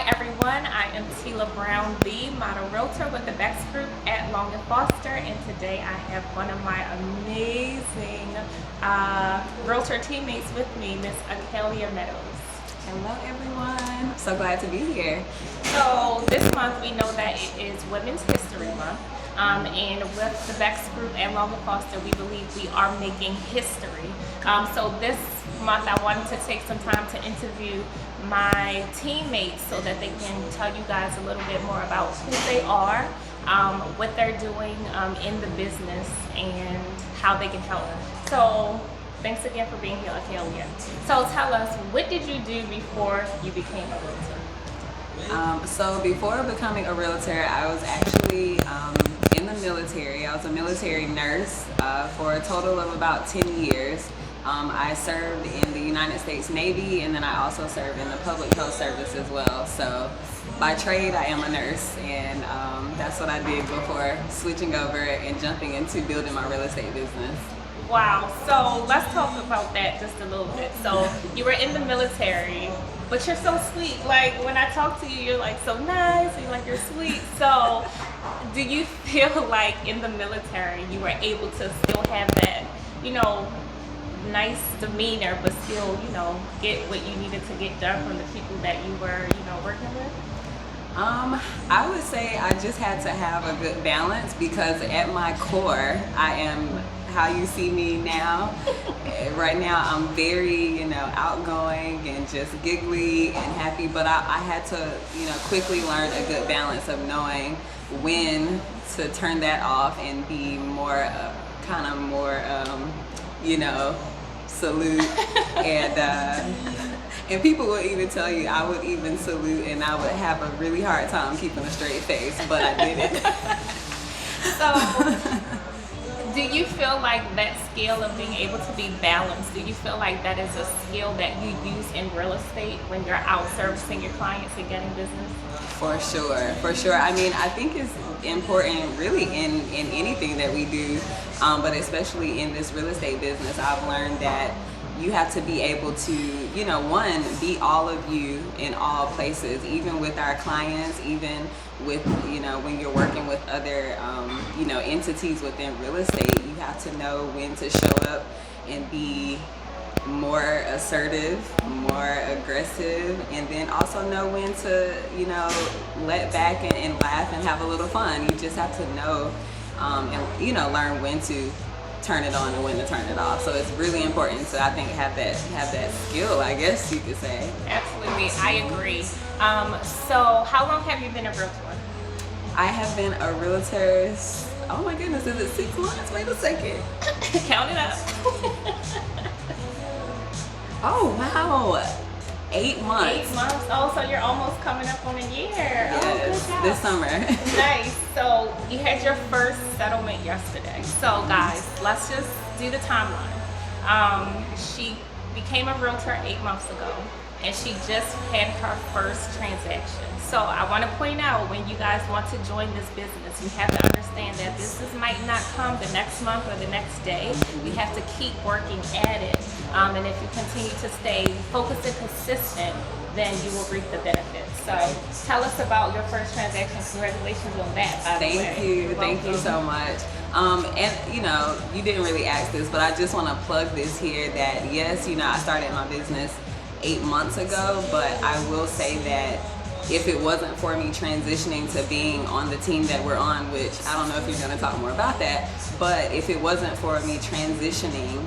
everyone, I am Teela B, model realtor with the Bex Group at Long & Foster, and today I have one of my amazing realtor teammates with me, Miss Akalia Meadows. Hello everyone, so glad to be here. So this month we know that it is Women's History Month, and with the Bex Group and Long & Foster, we believe we are making history. So this month I wanted to take some time to interview my teammates so that they can tell you guys a little bit more about who they are, what they're doing in the business, and how they can help. So thanks again for being here, Akalia. So tell us, what did you do before you became a realtor? So before becoming a realtor, I was actually in the military. I was a military nurse for a total of about 10 years. I served in the United States Navy, and then I also served in the public health service as well. So by trade, I am a nurse, and that's what I did before switching over and jumping into building my real estate business. Wow, so let's talk about that just a little bit. So you were in the military, but you're so sweet. Like when I talk to you, you're like so nice, and you're sweet. So do you feel like in the military you were able to still have that, nice demeanor, but still, get what you needed to get done from the people that you were, working with? I would say I just had to have a good balance, because at my core, I am how you see me now. Right now, I'm very, outgoing and just giggly and happy, but I had to, quickly learn a good balance of knowing when to turn that off and be more, salute and people will even tell you I would even salute, and I would have a really hard time keeping a straight face, but I did it. So do you feel like that skill of being able to be balanced, do you feel like that is a skill that you use in real estate when you're out servicing your clients and getting business? For sure. I mean, I think it's important really in anything that we do, but especially in this real estate business. I've learned that you have to be able to, one, be all of you in all places, even with our clients, even with, when you're working with other, entities within real estate. You have to know when to show up and be more assertive, more aggressive, and then also know when to, let back and laugh and have a little fun. You just have to know and, learn when to turn it on and when to turn it off. So it's really important to, I think, have that skill, I guess you could say. Absolutely, I agree. So how long have you been a realtor? I have been a realtor, oh my goodness, is it 6 months? Wait a second. Count it up. Oh wow, 8 months. 8 months. Oh, so you're almost coming up on a year. Yes, oh, good job. this summer. Nice. So you had your first settlement yesterday. So guys, let's just do the timeline. She became a realtor 8 months ago, and she just had her first transaction. So I want to point out, when you guys want to join this business, you have to understand that business might not come the next month or the next day. You have to keep working at it. And if you continue to stay focused and consistent, then you will reap the benefits. So tell us about your first transaction. Congratulations on that, by the way. Thank you so much. And you didn't really ask this, but I just want to plug this here that yes, I started my business 8 months ago, but I will say that if it wasn't for me transitioning to being on the team that we're on, which I don't know if you're going to talk more about that, but if it wasn't for me transitioning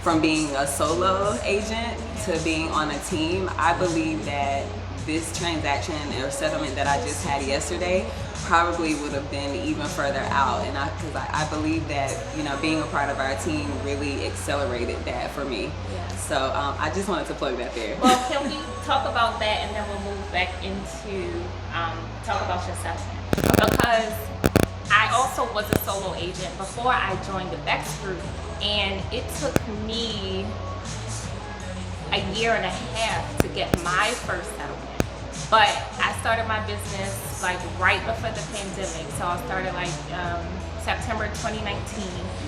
from being a solo agent to being on a team, I believe that this transaction or settlement that I just had yesterday probably would have been even further out, and because I believe that being a part of our team really accelerated that for me. Yeah. So I just wanted to plug that there. Well, can we talk about that, and then we'll move back into talk about your settlement? Because I also was a solo agent before I joined the Bex Group, and it took me a year and a half to get my first settlement. But I started my business right before the pandemic, so I started September 2019,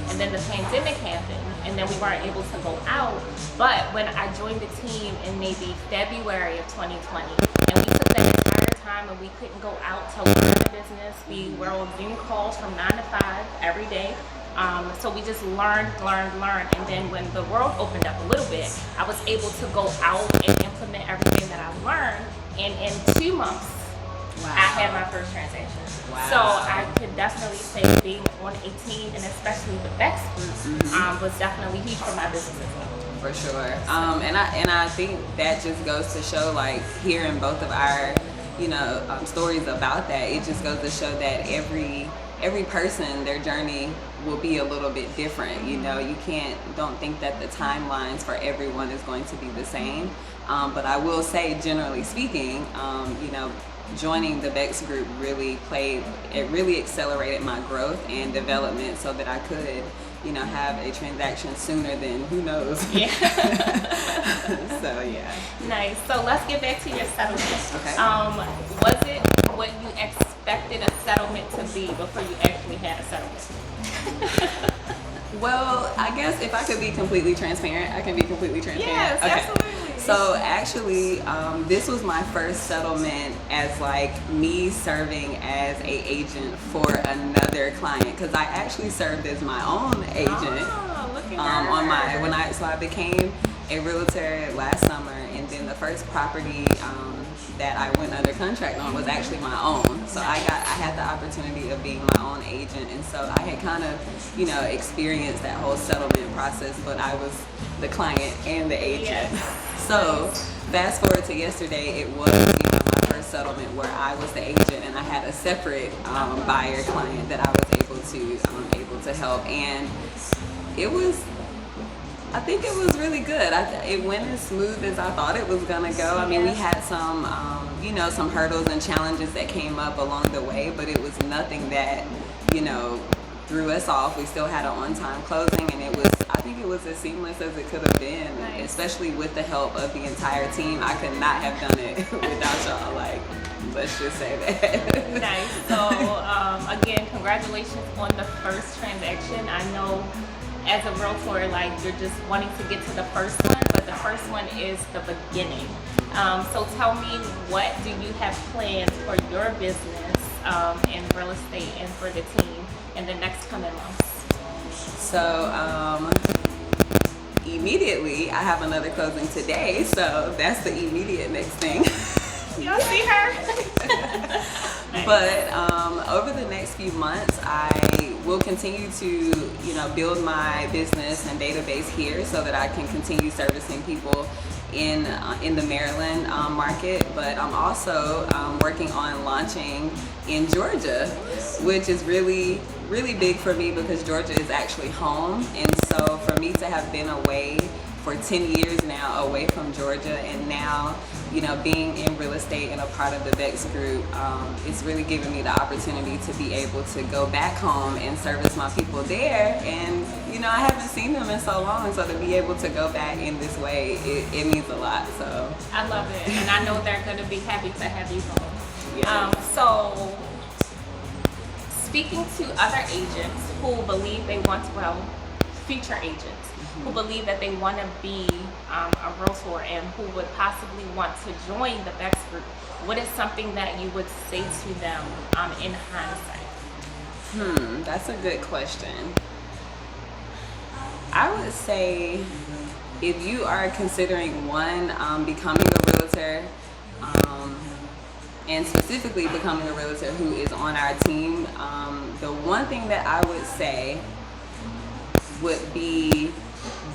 and then the pandemic happened, and then we weren't able to go out. But when I joined the team in maybe February of 2020, and we took that entire time and we couldn't go out to learn the business, we were on Zoom calls from 9 to 5 every day. So we just learned, and then when the world opened up a little bit, I was able to go out and implement everything that I learned, and in 2 months, I had my first transaction. Wow. So I could definitely say being on a team, and especially the Bex Group, was definitely huge for my business as well. For sure. And I think that just goes to show, like, hearing both of our, stories about that, it just goes to show that every person, their journey will be a little bit different. You don't think that the timelines for everyone is going to be the same. But I will say, generally speaking, joining the Bex Group really accelerated my growth and development so that I could, have a transaction sooner than who knows. Yeah. So, yeah. Nice. So let's get back to your settlement. Okay. Was it what you expected a settlement to be before you actually had a settlement? Well, I guess if I could be completely transparent, I can be completely transparent. Yes, okay. absolutely. So actually, this was my first settlement as like me serving as a agent for another client, because I actually served as my own agent. Oh, look at So I became a realtor last summer, and then the first property that I went under contract on was actually my own. So I had the opportunity of being my own agent, and so I had kind of, experienced that whole settlement process, but I was the client and the agent. Yes. So fast forward to yesterday, it was my first settlement where I was the agent, and I had a separate buyer client that I was able to help, and I think it was really good. It went as smooth as I thought it was gonna go. I mean, we had some, some hurdles and challenges that came up along the way, but it was nothing that, threw us off. We still had an on-time closing, and I think it was as seamless as it could have been, especially with the help of the entire team. I could not have done it without y'all. Like, let's just say that. Nice. So, again, congratulations on the first transaction. I know, as a realtor, like, you're just wanting to get to the first one, but the first one is the beginning. So tell me, what do you have plans for your business in real estate and for the team in the next coming months? So immediately, I have another closing today, so that's the immediate next thing. Y'all see her? Nice. But over the next few months, I will continue to, build my business and database here so that I can continue servicing people in the Maryland market. But I'm also working on launching in Georgia, which is really big for me because Georgia is actually home. And so for me to have been away for 10 years now, away from Georgia, and now, being in real estate and a part of the Bex Group, it's really given me the opportunity to be able to go back home and service my people there. And, I haven't seen them in so long, so to be able to go back in this way, it means a lot. So I love it, and I know they're going to be happy to have you home. Yes. So, speaking to other agents who believe they want to, future agents, who believe that they want to be a realtor and who would possibly want to join the Bex Group, what is something that you would say to them in hindsight? That's a good question. I would say, if you are considering becoming a realtor, and specifically becoming a realtor who is on our team, the one thing that I would say would be,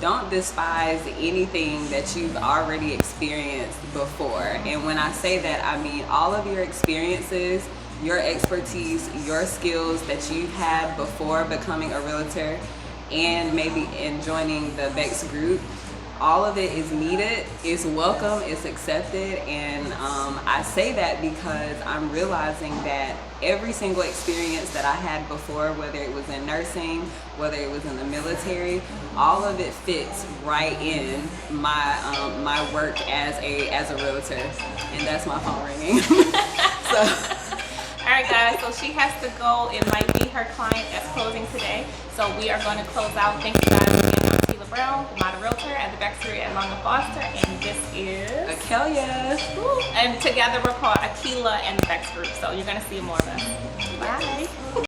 don't despise anything that you've already experienced before. And when I say that, I mean all of your experiences, your expertise, your skills that you've had before becoming a realtor and maybe in joining the Bex Group. All of it is needed, it's welcome, it's accepted, and I say that because I'm realizing that every single experience that I had before, whether it was in nursing, whether it was in the military, all of it fits right in my work as a realtor, and that's my phone ringing. So All right, guys, so she has to go. It might be her client that's closing today. So we are going to close out. Thank you guys again. I'm Teela Brown, the model realtor at the Bex Group at Long and Foster. And this is Akalias. And together we're called Akalia and the Bex Group. So you're going to see more of us. Bye.